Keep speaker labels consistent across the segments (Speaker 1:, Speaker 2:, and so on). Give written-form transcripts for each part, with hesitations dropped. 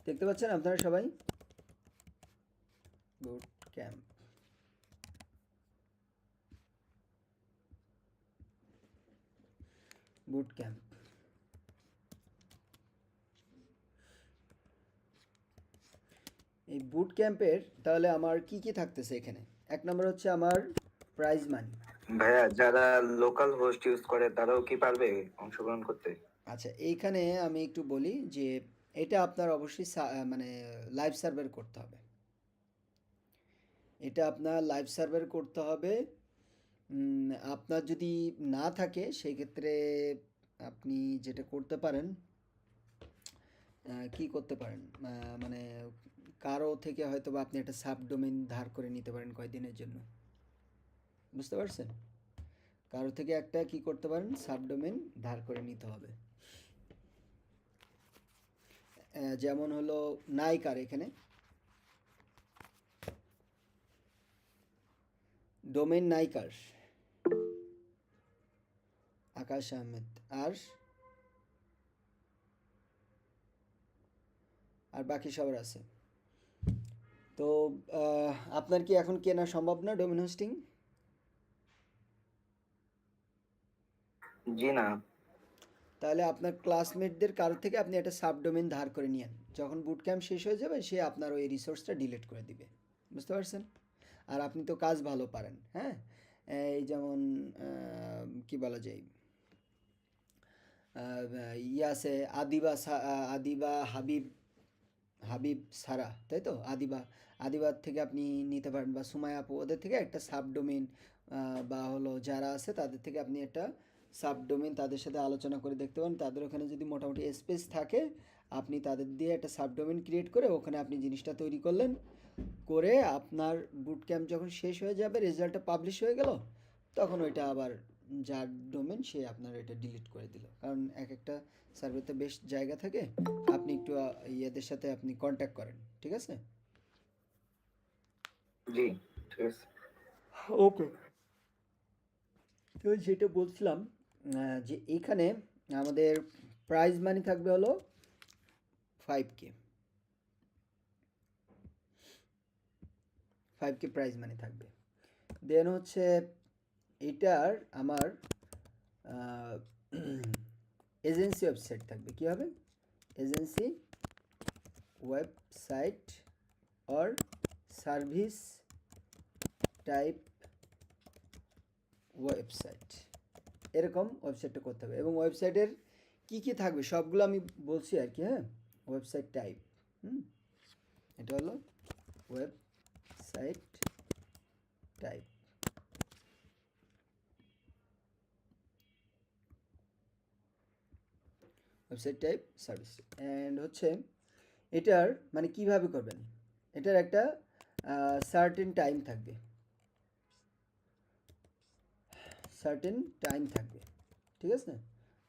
Speaker 1: দেখতে পাচ্ছেন আপনারা সবাই? Boot camp. Boot camp. এই বুট ক্যাম্পের তাহলে আমার কি কি থাকতেছে এখানে? এক নম্বর হচ্ছে আমার প্রাইজ মানি।
Speaker 2: ভাইয়া, যারা লোকাল হোস্ট ইউজ করে তারাও কি পারবে অংশগ্রহণ করতে?
Speaker 1: আচ্ছা, এইখানে আমি একটু বলি যে এটা আপনার অবশ্যই মানে লাইভ সার্ভার করতে হবে। এটা আপনার লাইভ সার্ভার করতে হবে। আপনার যদি না থাকে সেই ক্ষেত্রে আপনি যেটা করতে পারেন, কি করতে পারেন, মানে কারো থেকে হয়তো বা আপনি একটা সাবডোমেন ধার করে নিতে পারেন কয়েকদিনের জন্য। বুঝতে পারছেন? কারো থেকে একটা কি করতে পারেন, সাবডোমেন ধার করে নিতে হবে। যেমন হলো নাইকার, এখানে ডোমেন নাইকার, আকাশ আহমেদ, আর আর বাকি সবার আছে। তো আপনার কি এখন কেনা সম্ভব না ডোমেন হোস্টিং?
Speaker 2: জি না।
Speaker 1: তাহলে আপনার ক্লাসমেটদের কারো থেকে আপনি একটা সাবডোমেন ধার করে নিয়েন। যখন বুট ক্যাম্প শেষ হয়ে যাবে সে আপনার ওই রিসোর্সটা ডিলিট করে দিবে। বুঝতে পারছেন? আর আপনি তো কাজ ভালো পারেন, হ্যাঁ? এই যেমন কি বলা যায়, ইয়ে আছে আদিবা হাবিব, হাবিব সারা, তাই তো? আদিবার থেকে আপনি নিতে পারেন, বা সুমায়া আপু, ওদের থেকে একটা সাবডোমেন, বা হলো যারা আছে তাদের থেকে আপনি একটা সাবডোমেন তাদের সাথে আলোচনা করে দেখতে পারেন। তাদের ওখানে যদি মোটামুটি স্পেস থাকে, আপনি তাদের দিয়ে একটা সাবডোমেন ক্রিয়েট করে ওখানে আপনি জিনিসটা তৈরি করলেন। করে আপনার বুট ক্যাম্প যখন শেষ হয়ে যাবে, রেজাল্টটা পাবলিশ হয়ে গেল, তখন ওইটা আবার যার ডোমেন সে আপনার এটা ডিলিট করে দিল। কারণ এক একটা সার্ভারতে বেশ জায়গা থাকে। আপনি একটু ইয়েদের সাথে আপনি কন্ট্যাক্ট করেন, ঠিক আছে?
Speaker 2: জি, ঠিক আছে।
Speaker 1: ওকে। তো যেটা বলছিলাম, যে এইখানে আমাদের প্রাইজ মানি থাকবে হলো 5K। 5K প্রাইজ মানি থাকবে। দেন হচ্ছে এটার আমার এজেন্সি ওয়েবসাইট থাকবে। কী হবে? Agency website or service type website, এরকম ওয়েবসাইটটা করতে হবে। এবং ওয়েবসাইটের কি কি থাকবে সবগুলো আমি বলছি আর কি, হ্যাঁ? ওয়েবসাইট টাইপ, এটা হলো website type. Website type service. And হচ্ছে এটার মানে কিভাবে করবেন, এটার একটা সার্টেন টাইম থাকবে, সার্টেন টাইম থাকবে, ঠিক আছে?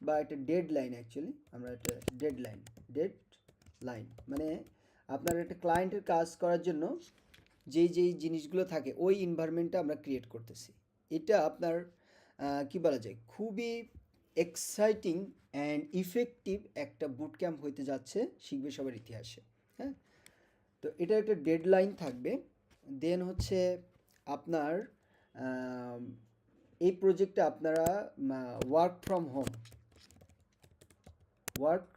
Speaker 1: বা একটা ডেড লাইন, অ্যাকচুয়ালি আমরা একটা ডেড লাইন মানে আপনার একটা ক্লায়েন্টের কাজ করার জন্য যেই জিনিসগুলো থাকে ওই এনভায়রনমেন্টটা আমরা ক্রিয়েট করতেছি। এটা আপনার কি বলা যায়, খুবই এক্সাইটিং অ্যান্ড ইফেক্টিভ একটা বুট ক্যাম্প হইতে যাচ্ছে শিখবে সবার ইতিহাসে, হ্যাঁ? তো এটার একটা ডেডলাইন থাকবে। দেন হচ্ছে আপনার এই প্রজেক্টটা আপনারা work from home, work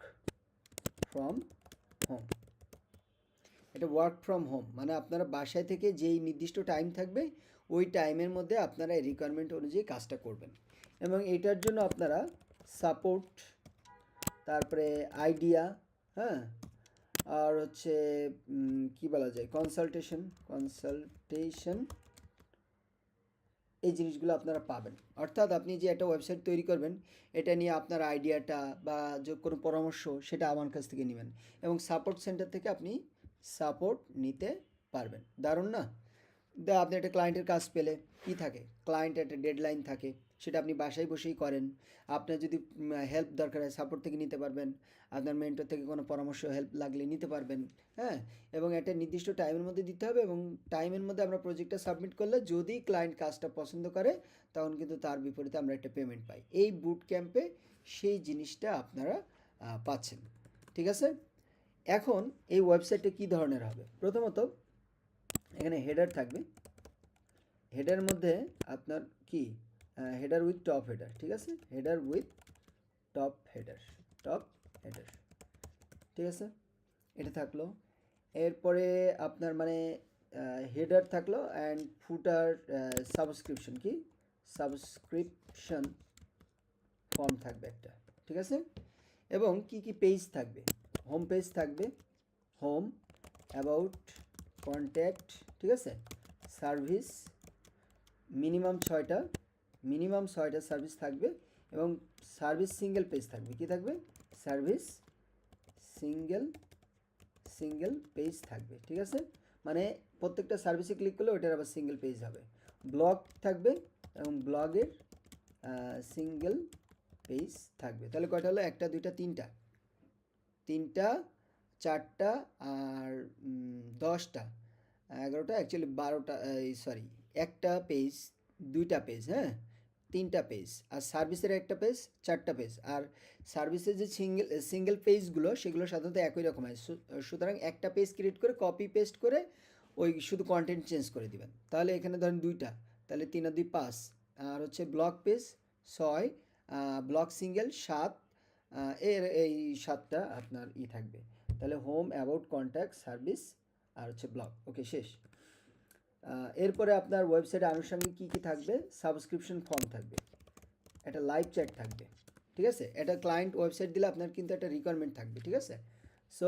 Speaker 1: from home, এটা ওয়ার্ক ফ্রম হোম মানে আপনারা বাসায় থেকে যেই নির্দিষ্ট টাইম থাকবে ওই টাইমের মধ্যে আপনারা এই রিকোয়ারমেন্ট অনুযায়ী কাজটা করবেন। এবং এটার জন্য আপনারা সাপোর্ট, তারপরে আইডিয়া, হ্যাঁ, আর হচ্ছে কি বলা যায়, কনসালটেশন, এই জিনিসগুলো আপনারা পাবেন। অর্থাৎ আপনি যে একটা ওয়েবসাইট তৈরি করবেন, এটা নিয়ে আপনার আইডিয়াটা বা যে কোনো পরামর্শ সেটা আমার কাছ থেকে নেবেন, এবং সাপোর্ট সেন্টার থেকে আপনি সাপোর্ট নিতে পারবেন। দারুণ না? আপনি একটা ক্লায়েন্টের কাজ পেলে কী থাকে, ক্লায়েন্টের একটা ডেডলাইন থাকে, সেটা আপনি বাসায় বসেই করেন। আপনার যদি হেল্প দরকার হয় সাপোর্ট থেকে নিতে পারবেন, আপনার মেন্টর থেকে কোনো পরামর্শ হেল্প লাগলে নিতে পারবেন, হ্যাঁ? এবং একটা নির্দিষ্ট টাইমের মধ্যে দিতে হবে, এবং টাইমের মধ্যে আমরা প্রজেক্টটা সাবমিট করলে যদি ক্লায়েন্ট কাজটা পছন্দ করে তখন কিন্তু তার বিপরীতে আমরা একটা পেমেন্ট পাই। এই বুট ক্যাম্পে সেই জিনিসটা আপনারা পাচ্ছেন, ঠিক আছে? এখন এই ওয়েবসাইটটা কি ধরনের হবে? প্রথমত এখানে হেডার থাকবে, হেডারের মধ্যে আপনার কি হেডার উইথ টপ হেডার, ঠিক আছে, header with top header, top header, ঠিক আছে, এটা থাকলো। এরপরে আপনার মানে হেডার থাকলো অ্যান্ড ফুটার সাবস্ক্রিপশন কি সাবস্ক্রিপশন ফর্ম থাকবে একটা, ঠিক আছে। এবং কি কি পেজ থাকবে? হোম পেজ থাকবে, হোম, অ্যাবাউট, কন্ট্যাক্ট, ঠিক আছে, সার্ভিস, মিনিমাম ছয়টা সার্ভিস থাকবে এবং সার্ভিস সিঙ্গেল পেজ থাকবে। কি থাকবে? সার্ভিস সিঙ্গেল পেজ থাকবে, ঠিক আছে। মানে প্রত্যেকটা সার্ভিসে ক্লিক করলে ওইটার আবার সিঙ্গেল পেজ হবে। ব্লগ থাকবে এবং ব্লগের সিঙ্গেল পেজ থাকবে। তাহলে কয়টা হলো? একটা, দুইটা, তিনটা, চারটা আর 10টা, 11টা, অ্যাকচুয়ালি 12টা, সরি, একটা পেজ, দুইটা পেজ, হ্যাঁ, তিনটা পেজ, আর সার্ভিসের একটা পেজ, চারটা পেজ। আর সার্ভিসের যে সিঙ্গেল পেজগুলো সেগুলো সাধারণত একই রকম হয়। সুতরাং একটা পেজ ক্রিয়েট করে কপি পেস্ট করে ওই শুধু কন্টেন্ট চেঞ্জ করে দিবেন। তাহলে এখানে ধরেন দুইটা, তাহলে 3 আর 2 5, আর হচ্ছে ব্লগ পেজ 6, ব্লগ সিঙ্গেল 7, এই 7টা আপনার থাকবে। তাহলে হোম, অ্যাবাউট, কন্ট্যাক্ট, সার্ভিস আর হচ্ছে ব্লগ। ওকে, শেষ। এরপরে আপনার ওয়েবসাইটে আনুষঙ্গিক কী কী থাকবে? সাবস্ক্রিপশন ফর্ম থাকবে, একটা লাইভ চ্যাট থাকবে, ঠিক আছে। এটা ক্লায়েন্ট ওয়েবসাইট দিলে আপনার কিন্তু একটা রিকোয়ারমেন্ট থাকবে, ঠিক আছে। সো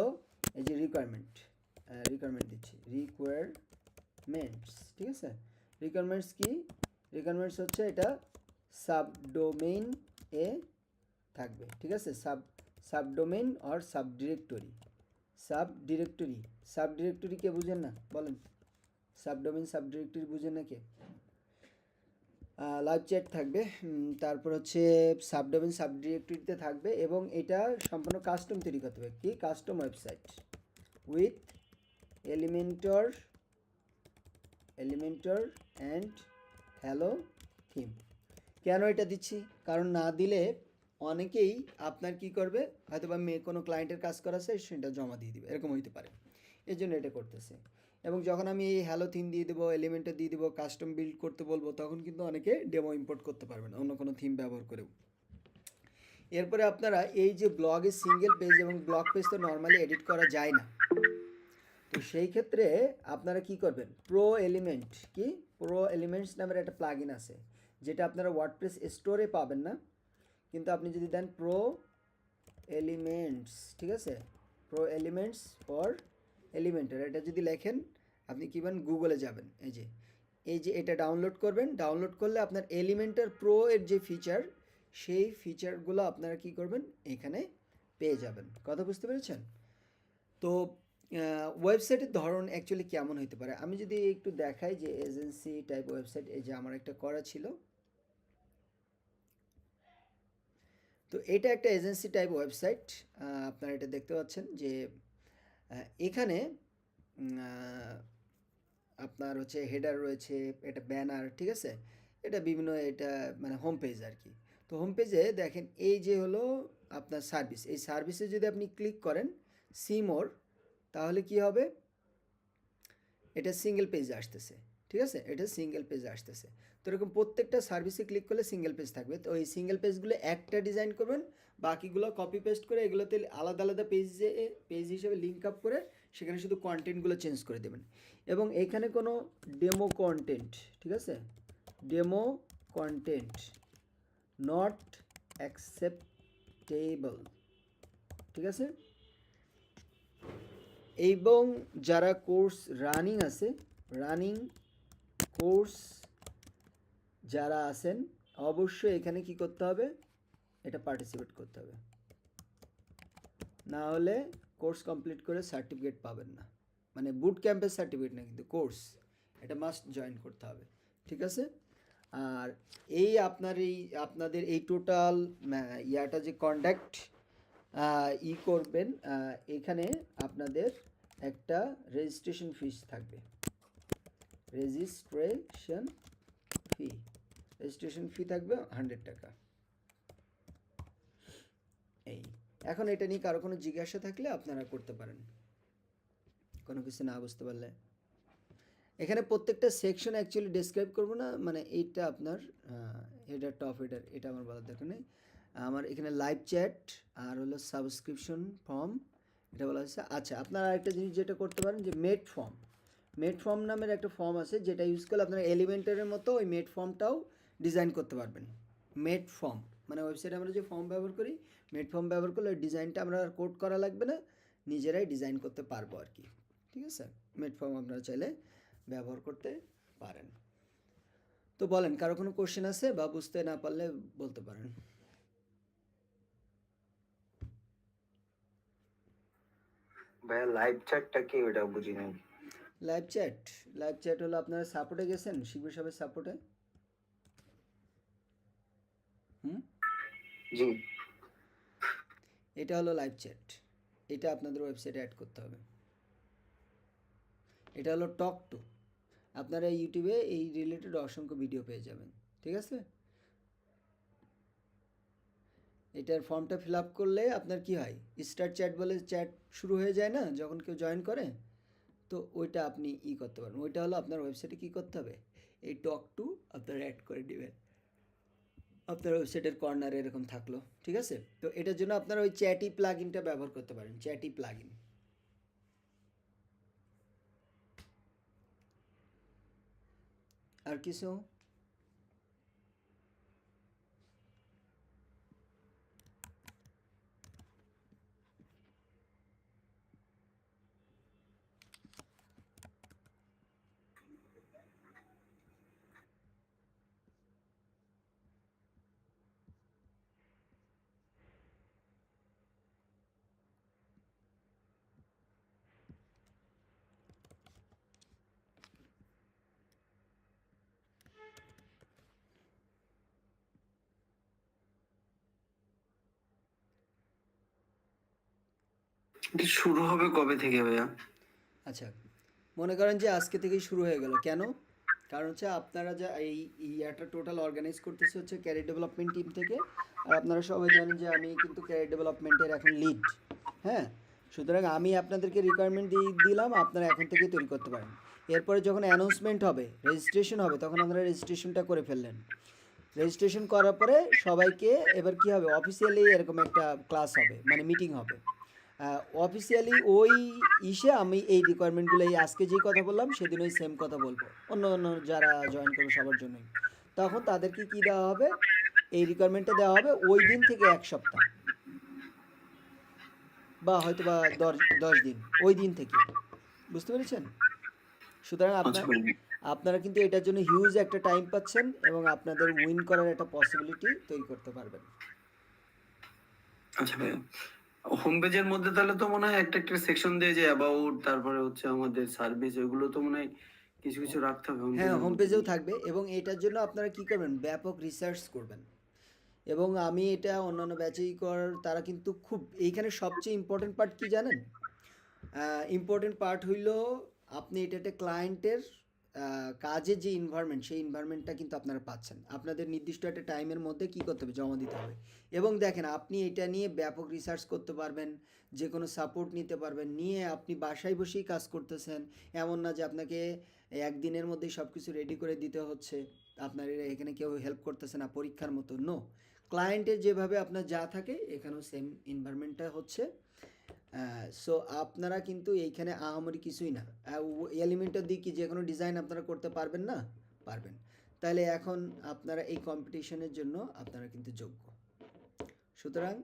Speaker 1: এই যে রিকোয়ারমেন্ট দিচ্ছি, রিকোয়ারমেন্টস, ঠিক আছে। রিকোয়ারমেন্টস কি? রিকোয়ারমেন্টস হচ্ছে এটা সাবডোমেইন এ থাকবে, ঠিক আছে। সাবডোমেইন অর সাবডিরেক্টরি কে বুঝেন না? বলেন, সাবডোমেইন সাবডিরেক্টরি বুঝেন না কে? লাইভ চ্যাট থাকবে, তারপর হচ্ছে সাবডোমেইন সাবডিরেক্টরিতে থাকবে এবং এটা সম্পূর্ণ কাস্টম তৈরি করতে হবে। কি? Custom website with Elementor and hello theme. কেন এটা দিচ্ছি? কারণ না দিলে অনেকেই আপনার কি করবে, হয়তো বা কোনো ক্লায়েন্টের কাজ করা আছে সেটা জমা দিয়ে দিবে, এরকম হইতে পারে, এর জন্য এটা করতেছে। এবং যখন আমি এই হ্যালো থিম দিয়ে দেবো, এলিমেন্টর দিয়ে দেবো, কাস্টম বিল্ড করতে বলবো, তখন কিন্তু অনেকে ডেমো ইম্পোর্ট করতে পারবে না অন্য কোনো থিম ব্যবহার করেও। এরপরে আপনারা এই যে ব্লগের সিঙ্গেল পেজ এবং ব্লগ পেজ তো নর্মালি এডিট করা যায় না, তো সেই ক্ষেত্রে আপনারা কি করবেন? প্রো এলিমেন্টস নামের একটা প্লাগইন আছে, যেটা আপনারা ওয়ার্ডপ্রেস স্টোরে পাবেন না, কিন্তু আপনি যদি দেন প্রো এলিমেন্টস, ঠিক আছে, প্রো এলিমেন্টস ফর এলিমেন্টার, এটা যদি লেখেন আপনি কি বলেন, গুগলে যাবেন, এই যে এটা ডাউনলোড করবেন। ডাউনলোড করলে আপনার এলিমেন্টার প্রো এর যে ফিচার, সেই ফিচারগুলো আপনারা কি করবেন, এখানে পেয়ে যাবেন। কথা বুঝতে পেরেছেন? তো ওয়েবসাইটের ধরন অ্যাকচুয়ালি কেমন হতে পারে আমি যদি একটু দেখাই, যে এজেন্সি টাইপ ওয়েবসাইট, এই যে আমার একটা করা ছিল, তো এটা একটা এজেন্সি টাইপ ওয়েবসাইট। আপনারা এটা দেখতে পাচ্ছেন যে এখানে আপনার হচ্ছে হেডার রয়েছে, এটা ব্যানার, ঠিক আছে, এটা বিভিন্ন, এটা মানে হোম পেজ আর কি। তো হোম পেজে দেখেন এই যে হলো আপনার সার্ভিস, এই সার্ভিসে যদি আপনি ক্লিক করেন সি মোর, তাহলে কি হবে? এটা সিঙ্গেল পেজে আসতেছে, ঠিক আছে, এটা সিঙ্গেল পেজে আসতেছে। তো এরকম প্রত্যেকটা সার্ভিসে ক্লিক করলে সিঙ্গেল পেজ থাকবে। তো এই সিঙ্গেল পেজগুলো একটা ডিজাইন করবেন, বাকিগুলো কপি পেস্ট করে এগুলোতে আলাদা আলাদা পেজ হিসেবে লিঙ্ক আপ করে সেখানে শুধু কন্টেন্টগুলো চেঞ্জ করে দেবেন। এবং এখানে কোনো ডেমো কন্টেন্ট, ঠিক আছে, ডেমো কন্টেন্ট নট অ্যাকসেপ্টেবল, ঠিক আছে। এবং যারা কোর্স রানিং কোর্স যারা আছেন, অবশ্যই এখানে কি করতে হবে? এটা পার্টিসিপেট করতে হবে, না হলে কোর্স কমপ্লিট করে সার্টিফিকেট পাবেন না। মানে বুট ক্যাম্পের সার্টিফিকেট না, কিন্তু কোর্স, এটা মাস্ট জয়েন করতে হবে, ঠিক আছে। আর এই আপনাদের এই টোটাল ইয়াটা যে কন্ডাক্ট করবেন, এখানে আপনাদের একটা রেজিস্ট্রেশন ফিস থাকবে, রেজিস্ট্রেশন ফি থাকবে 100 টাকা। এই এখন এটা নিয়ে কারো কোনো জিজ্ঞাসা থাকলে আপনারা করতে পারেন, কোনো কিছু না বুঝতে পারলে। এখানে প্রত্যেকটা সেকশন অ্যাকচুয়ালি ডেসক্রাইব করবো না, মানে এইটা আপনার হেডার টপ হেডার এটা আমার বলার দরকার নেই। আমার এখানে লাইভ চ্যাট আর হলো সাবস্ক্রিপশন ফর্ম এটা বলা হয়েছে। আচ্ছা, আপনারা আরেকটা জিনিস যেটা করতে পারেন যে মেড ফর্ম নামের একটা ফর্ম আছে, যেটা ইউজ করলে আপনারা এলিমেন্টারের মতো ওই মেড ফর্মটাও ডিজাইন করতে পারবেন। মেড ফর্ম মানে ওয়েবসাইটে আমরা যে ফর্ম ব্যবহার করি, মেড ফর্ম ব্যবহার করলে ওই ডিজাইনটা আমরা আর কোড করা লাগবে না, নিজেরাই ডিজাইন করতে পারবো আর কি। ঠিক আছে, মেড ফর্ম আপনারা চাইলে ব্যবহার করতে পারেন। তো বলেন, কারো কোনো কোশ্চেন আছে বা বুঝতে না পারলে বলতে পারেন।
Speaker 2: ভাইয়া লাইভ চ্যাটটা কি, ওটা বুঝি নাই।
Speaker 1: লাইভ চ্যাট হলো আপনারা সাপোর্টে গেছেন, শিখবে সবের সাপোর্টে। হুম,
Speaker 2: জি।
Speaker 1: এটা হলো লাইভ চ্যাট, এটা আপনাদের ওয়েবসাইটে অ্যাড করতে হবে। এটা হলো টক টু, আপনারা ইউটিউবে এই রিলেটেড অসংখ্য ভিডিও পেয়ে যাবেন। ঠিক আছে, এটার ফর্মটা ফিল আপ করলে আপনার কি হয়, স্টার্ট চ্যাট বলে চ্যাট শুরু হয়ে যায় না যখন কেউ জয়েন করে, তো ওইটা আপনি করতে পারবেন। ওইটা হলো আপনার ওয়েবসাইটে কী করতে হবে, এই টক টু আপনারা অ্যাড করে দেবেন আপনার ওয়েবসাইটের কর্নারে এরকম থাকলো। ঠিক আছে, তো এটার জন্য আপনারা ওই চ্যাটি প্লাগ ইনটা ব্যবহার করতে পারেন, চ্যাটি প্লাগ ইন। আর কিছু?
Speaker 3: শুরু হবে কবে থেকে ভাইয়া?
Speaker 1: আচ্ছা, মনে করেন যে আজকে থেকেই শুরু হয়ে গেল, কেন? কারণ হচ্ছে আপনারা যা এই ইয়াটা টোটাল অর্গানাইজ করতেছে হচ্ছে ক্যারিয়ার ডেভেলপমেন্ট টিম থেকে। আর আপনারা সবাই জানেন যে আমি কিন্তু ক্যারিয়ার ডেভেলপমেন্টের এখন লিড। হ্যাঁ, সুতরাং আমি আপনাদেরকে রিকোয়ারমেন্ট দিয়ে দিলাম, আপনারা এখন থেকে তৈরি করতে পারেন। এরপরে যখন অ্যানাউন্সমেন্ট হবে, রেজিস্ট্রেশন হবে, তখন আপনারা রেজিস্ট্রেশনটা করে ফেললেন। রেজিস্ট্রেশন করার পরে সবাইকে এবার কি হবে, অফিসিয়ালি এরকম একটা ক্লাস হবে, মানে মিটিং হবে। অফিসিয়ালি ওই আমি এই রিকোয়ারমেন্টগুলো, এই আজকে যেই কথা বললাম সেদিন ওই সেম কথা বলবো অন্য অন্য যারা জয়েন করবে সবার জন্যই। তখন তাদেরকে কি দেওয়া হবে, এই রিকোয়ারমেন্টটা দেওয়া হবে ওই দিন থেকে 1 সপ্তাহ বা হয়তো বা 10 দিন, ওই দিন থেকে। বুঝতে পেরেছেন? সুতরাং
Speaker 3: আচ্ছা ভাই।
Speaker 1: আপনারা কিন্তু এটার জন্য হিউজ একটা টাইম পাচ্ছেন এবং আপনাদের উইন করার একটা পসিবিলিটি তৈরি করতে পারবেন।
Speaker 3: আচ্ছা ভাইয়া, হোম পেজের মধ্যে তাহলে তো মনে হয় একটা একটা সেকশন দিয়ে যে অ্যাবাউট, তারপরে হচ্ছে আমাদের সার্ভিস, ওইগুলো তো মনে হয় কিছু কিছু রাখতে হবে হোম
Speaker 1: হ্যাঁ,
Speaker 3: পেজের
Speaker 1: হোম
Speaker 3: মধ্যে।
Speaker 1: পেজেও থাকবে এবং এটার জন্য আপনারা কি করবেন, ব্যাপক রিসার্চ করবেন। এবং আমি এটা অন্যান্য ব্যাচেই তারা কিন্তু খুব, এইখানে সবচেয়ে ইম্পর্টেন্ট পার্ট কি জানেন? ইম্পর্টেন্ট পার্ট হইল আপনি এটা একটা ক্লায়েন্টের কাজের যে ইনভায়রনমেন্ট, সেই ইনভায়রনমেন্টটা কিন্তু আপনারা পাচ্ছেন। আপনাদের নির্দিষ্ট একটা টাইমের মধ্যে কি করতে হবে, জমা দিতে হবে। এবং দেখেন, আপনি এটা নিয়ে ব্যাপক রিসার্চ করতে পারবেন, যে কোনো সাপোর্ট নিতে পারবেন, নিয়ে আপনি বাসায় বসেই কাজ করতেছেন। এমন না যে আপনাকে একদিনের মধ্যেই সব কিছু রেডি করে দিতে হচ্ছে, আপনার এখানে কেউ হেল্প করতেছে না পরীক্ষার মতো। নো, ক্লায়েন্টের যেভাবে আপনার যা থাকে এখানেও সেম ইনভায়রনমেন্টটা হচ্ছে। সো আপনারা কিন্তু এইখানে আহামরি কিছুই না, এলিমেন্টার দিয়ে কি যে কোনো ডিজাইন আপনারা করতে পারবেন না? পারবেন। তাহলে এখন আপনারা এই কম্পিটিশনের জন্য আপনারা কিন্তু যোগ্য। সুতরাং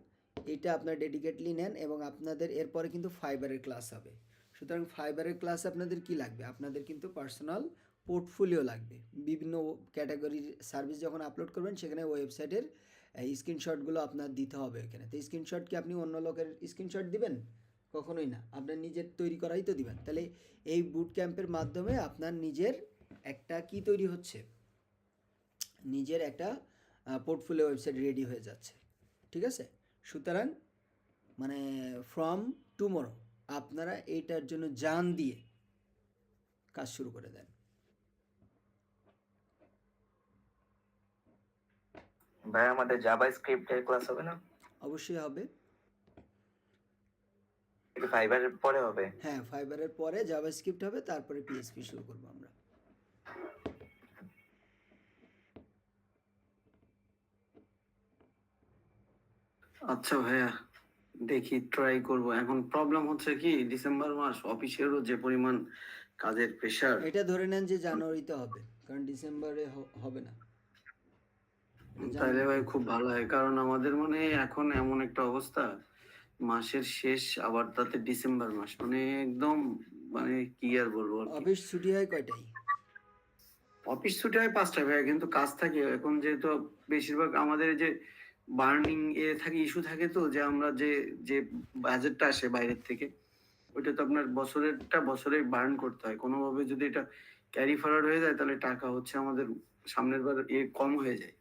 Speaker 1: এটা আপনারা ডেডিকেটলি নেন এবং আপনাদের এরপরে কিন্তু ফাইবারের ক্লাস হবে। সুতরাং ফাইবারের ক্লাসে আপনাদের কি লাগবে, আপনাদের কিন্তু পার্সোনাল পোর্টফোলিও লাগবে। বিভিন্ন ক্যাটাগরির সার্ভিস যখন আপলোড করবেন, সেখানে ওয়েবসাইটের স্ক্রিনশটগুলো আপনার দিতে হবে এখানে। তো স্ক্রিনশট কি আপনি অন্য লোকের স্ক্রিনশট দিবেন? কখনোই না, আপনার নিজের তৈরি করাই তো দিবেন। তাহলে এই বুট ক্যাম্পের মাধ্যমে আপনার নিজের একটা কি তৈরি হচ্ছে, নিজের একটা পোর্টফোলিও ওয়েবসাইট রেডি হয়ে যাচ্ছে। ঠিক আছে, সুতরাং মানে ফ্রম টুমরো আপনারা এইটার জন্য জান দিয়ে কাজ শুরু করে দেন।
Speaker 2: ভাই আমাদের জাভা স্ক্রিপ্টের ক্লাস হবে না?
Speaker 1: অবশ্যই হবে।
Speaker 2: এটা ফাইবারের পরে হবে?
Speaker 1: হ্যাঁ, ফাইবারের পরে জাভাস্ক্রিপ্ট হবে, তারপরে পিএইচপি শুরু করবো আমরা।
Speaker 3: আচ্ছা ভাইয়া, দেখি ট্রাই করব। এখন প্রবলেম হচ্ছে কি, ডিসেম্বর মাস অফিসেরও যে পরিমাণ কাজের প্রেশার।
Speaker 1: এটা ধরে নেন যে জানুয়ারিতে হবে, কারণ ডিসেম্বরে হবে না। এটা
Speaker 3: তাইলে ভাই
Speaker 1: জানুয়ারিতে
Speaker 3: খুব ভালো হয়, কারণ আমাদের মানে এখন এমন একটা অবস্থা, মাসের শেষ আবার তাতে ডিসেম্বর মাস, মানে একদম মানে কি আর বলবো আর কি।
Speaker 1: অফিস ছুটি হয় কয়টায়?
Speaker 3: অফিস ছুটি হয় 5টায় ভাইয়া, কিন্তু কাজ থাকে এখন, যেহেতু বেশিরভাগ আমাদের যে বার্নিং থাকে, ইস্যু থাকে, তো যে আমরা যে যে বাজেটটা আসে বাইরের থেকে, ওইটা তো আপনার বছরেই বার্ন করতে হয়। কোনোভাবে যদি এটা ক্যারি ফরওয়ার্ড হয়ে যায়, তাহলে টাকা হচ্ছে আমাদের সামনের বার কম হয়ে যায়।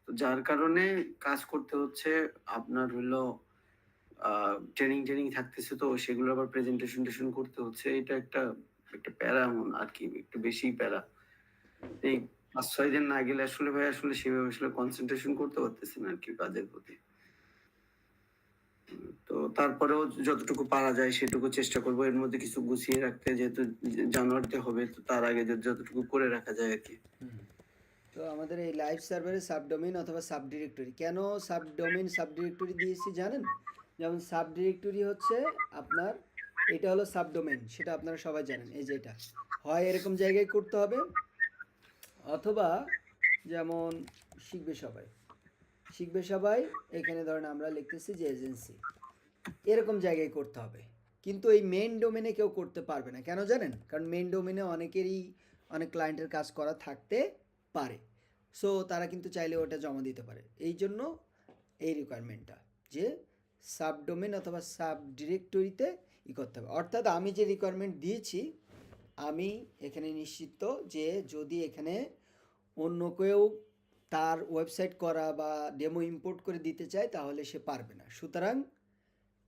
Speaker 3: তো যার কারণে কাজ করতে হচ্ছে। আপনার হলো ট্রেনিং থাকতেছে, তো সেগুলো আবার প্রেজেন্টেশন করতে হচ্ছে। এটা একটা একটা প্যারা আর কি, একটু বেশি প্যারা। এই 5-6 দিন না গেলে আসলে ভাই আসলে সেভাবে আসলে কনসেন্ট্রেশন করতে পারতেছি না আর কি কাজের প্রতি। তো তারপরেও যতটুকু পারা যায় সেটুকু চেষ্টা করবো, এর মধ্যে কিছু গুছিয়ে রাখতে, যেহেতু জানুয়ারিতে হবে, তো তার আগে যতটুকু করে রাখা যায় আর কি।
Speaker 1: তো আমাদের এই লাইভ সার্ভারে সাবডোমেইন অথবা সাব ডিরেক্টরি, কেন সাবডোমেইন সাব ডিরেক্টরি দিয়েছি জানেন? যেমন সাব ডিরেক্টরি হচ্ছে আপনার, এটা হলো সাবডোমেইন, সেটা আপনারা সবাই জানেন। এই যে এটা হয় এরকম জায়গায় করতে হবে, অথবা যেমন শিখবে সবাই এখানে ধরেন আমরা লিখতেছি যে এজেন্সি, এরকম জায়গায় করতে হবে। কিন্তু এই মেইন ডোমেনে কেউ করতে পারবে না, কেন জানেন? কারণ মেইন ডোমেনে অনেক ক্লায়েন্টের কাজ করা থাকতে পারে, সো তারা কিন্তু চাইলে ওটা জমা দিতে পারে। এই জন্য এই রিকোয়ারমেন্টটা যে সাবডোমেন অথবা সাব ডিরেক্টরিতে করতে হবে। অর্থাৎ আমি যে রিকোয়ারমেন্ট দিয়েছি, আমি এখানে নিশ্চিত যে যদি এখানে অন্য কেউ তার ওয়েবসাইট করা বা ডেমো ইম্পোর্ট করে দিতে চায়, তাহলে সে পারবে না। সুতরাং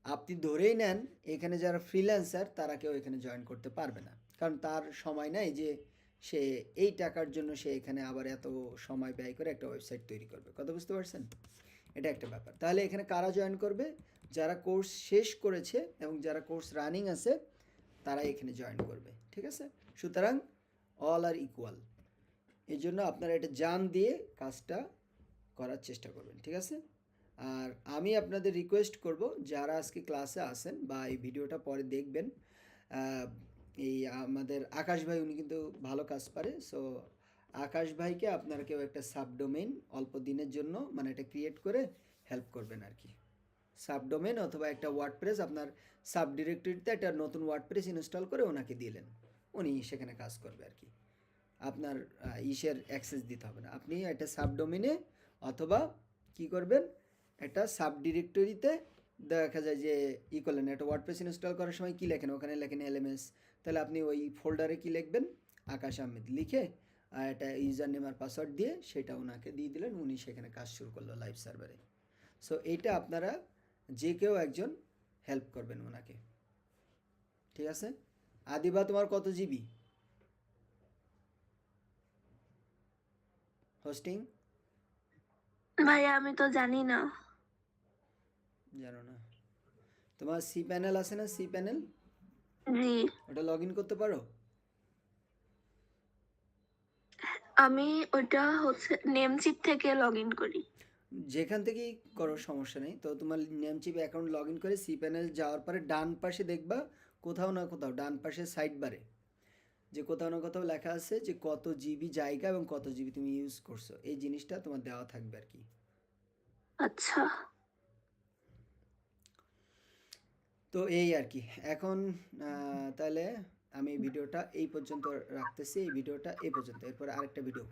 Speaker 1: আপনি ধরেই নেন এখানে যারা ফ্রিল্যান্সার তারা কেউ এখানে জয়েন করতে পারবে না, কারণ তার সময় নাই যে সে এই টাকার জন্য সে এখানে আবার এত সময় ব্যয় করে একটা ওয়েবসাইট তৈরি করবে। কথা বুঝতে পারছেন? এটা একটা ব্যাপার। তাহলে এখানে কারা জয়েন করবে? যারা কোর্স শেষ করেছে এবং যারা কোর্স রানিং আছে তারা এখানে জয়েন করবে, ঠিক আছে? সুতরাং অল আর ইকুয়াল। এই জন্য আপনারা এটা জান দিয়ে কাজটা করার চেষ্টা করবেন, ঠিক আছে? আর আমি আপনাদের রিকোয়েস্ট করব, যারা আজকে ক্লাসে আসেন বা এই ভিডিওটা পরে দেখবেন, এই আমাদের আকাশ ভাই উনি কিন্তু ভালো কাজ পারে, সো আকাশ ভাইকে আপনারা কেউ একটা সাবডোমেইন অল্প দিনের জন্য মানে এটা ক্রিয়েট করে হেল্প করবেন আর কি। সাবডোমেইন অথবা একটা ওয়ার্ডপ্রেস, আপনার সাব ডিরেক্টরিতে একটা নতুন ওয়ার্ডপ্রেস ইনস্টল করে ওনাকে দিলেন, উনি সেখানে কাজ করবে আর কি। আপনার ইসের অ্যাক্সেস দিতে হবে না। আপনি একটা সাবডোমেইনে অথবা কি করবেন, একটা সাব ডিরেক্টরিতে দেখা যায় যে করলেন, একটা ওয়ার্ডপ্রেস ইনস্টল করার সময় কী লেখেন, ওখানে লেখেন এলএমএস, তাহলে আপনি ওই ফোল্ডারে কী লিখবেন, আকাশ আহমেদ লিখে একটা ইউজার নেম আর পাসওয়ার্ড দিয়ে সেটা ওনাকে দিয়ে দিলেন, উনি সেখানে কাজ শুরু করলো লাইভ সার্ভারে। সো এইটা আপনারা যে কেউ একজন হেল্প করবেন ওনাকে, ঠিক আছে? আদিবা, তোমার কত জিবি হোস্টিং?
Speaker 4: ভাইয়া আমি তো জানি না।
Speaker 1: জানো না? তোমার সি প্যানেল আছে না, সি প্যানেল,
Speaker 4: জি,
Speaker 1: ওটা লগ ইন করতে পারো?
Speaker 4: আমি ওটা হচ্ছে নেমচিপ থেকে লগ ইন করি।
Speaker 1: যেখান থেকেই করো সমস্যা নেই। তো তোমার নেমচিপ অ্যাকাউন্ট লগ ইন করে সি প্যানেল যাওয়ার পরে ডান পাশে দেখবা কোথাও না কোথাও, ডান পাশে সাইড বারে যে কোথাও না কোথাও লেখা আছে যে কত জিবি জায়গা এবং কত জিবি তুমি ইউজ করছো, এই জিনিসটা তোমার দেওয়া থাকবে আর কি।
Speaker 4: আচ্ছা,
Speaker 1: তো এই আর কি। এখন তাহলে আমি ভিডিওটা এই পর্যন্ত রাখতেছি, এই ভিডিওটা এই পর্যন্ত, এরপরে আরেকটা ভিডিও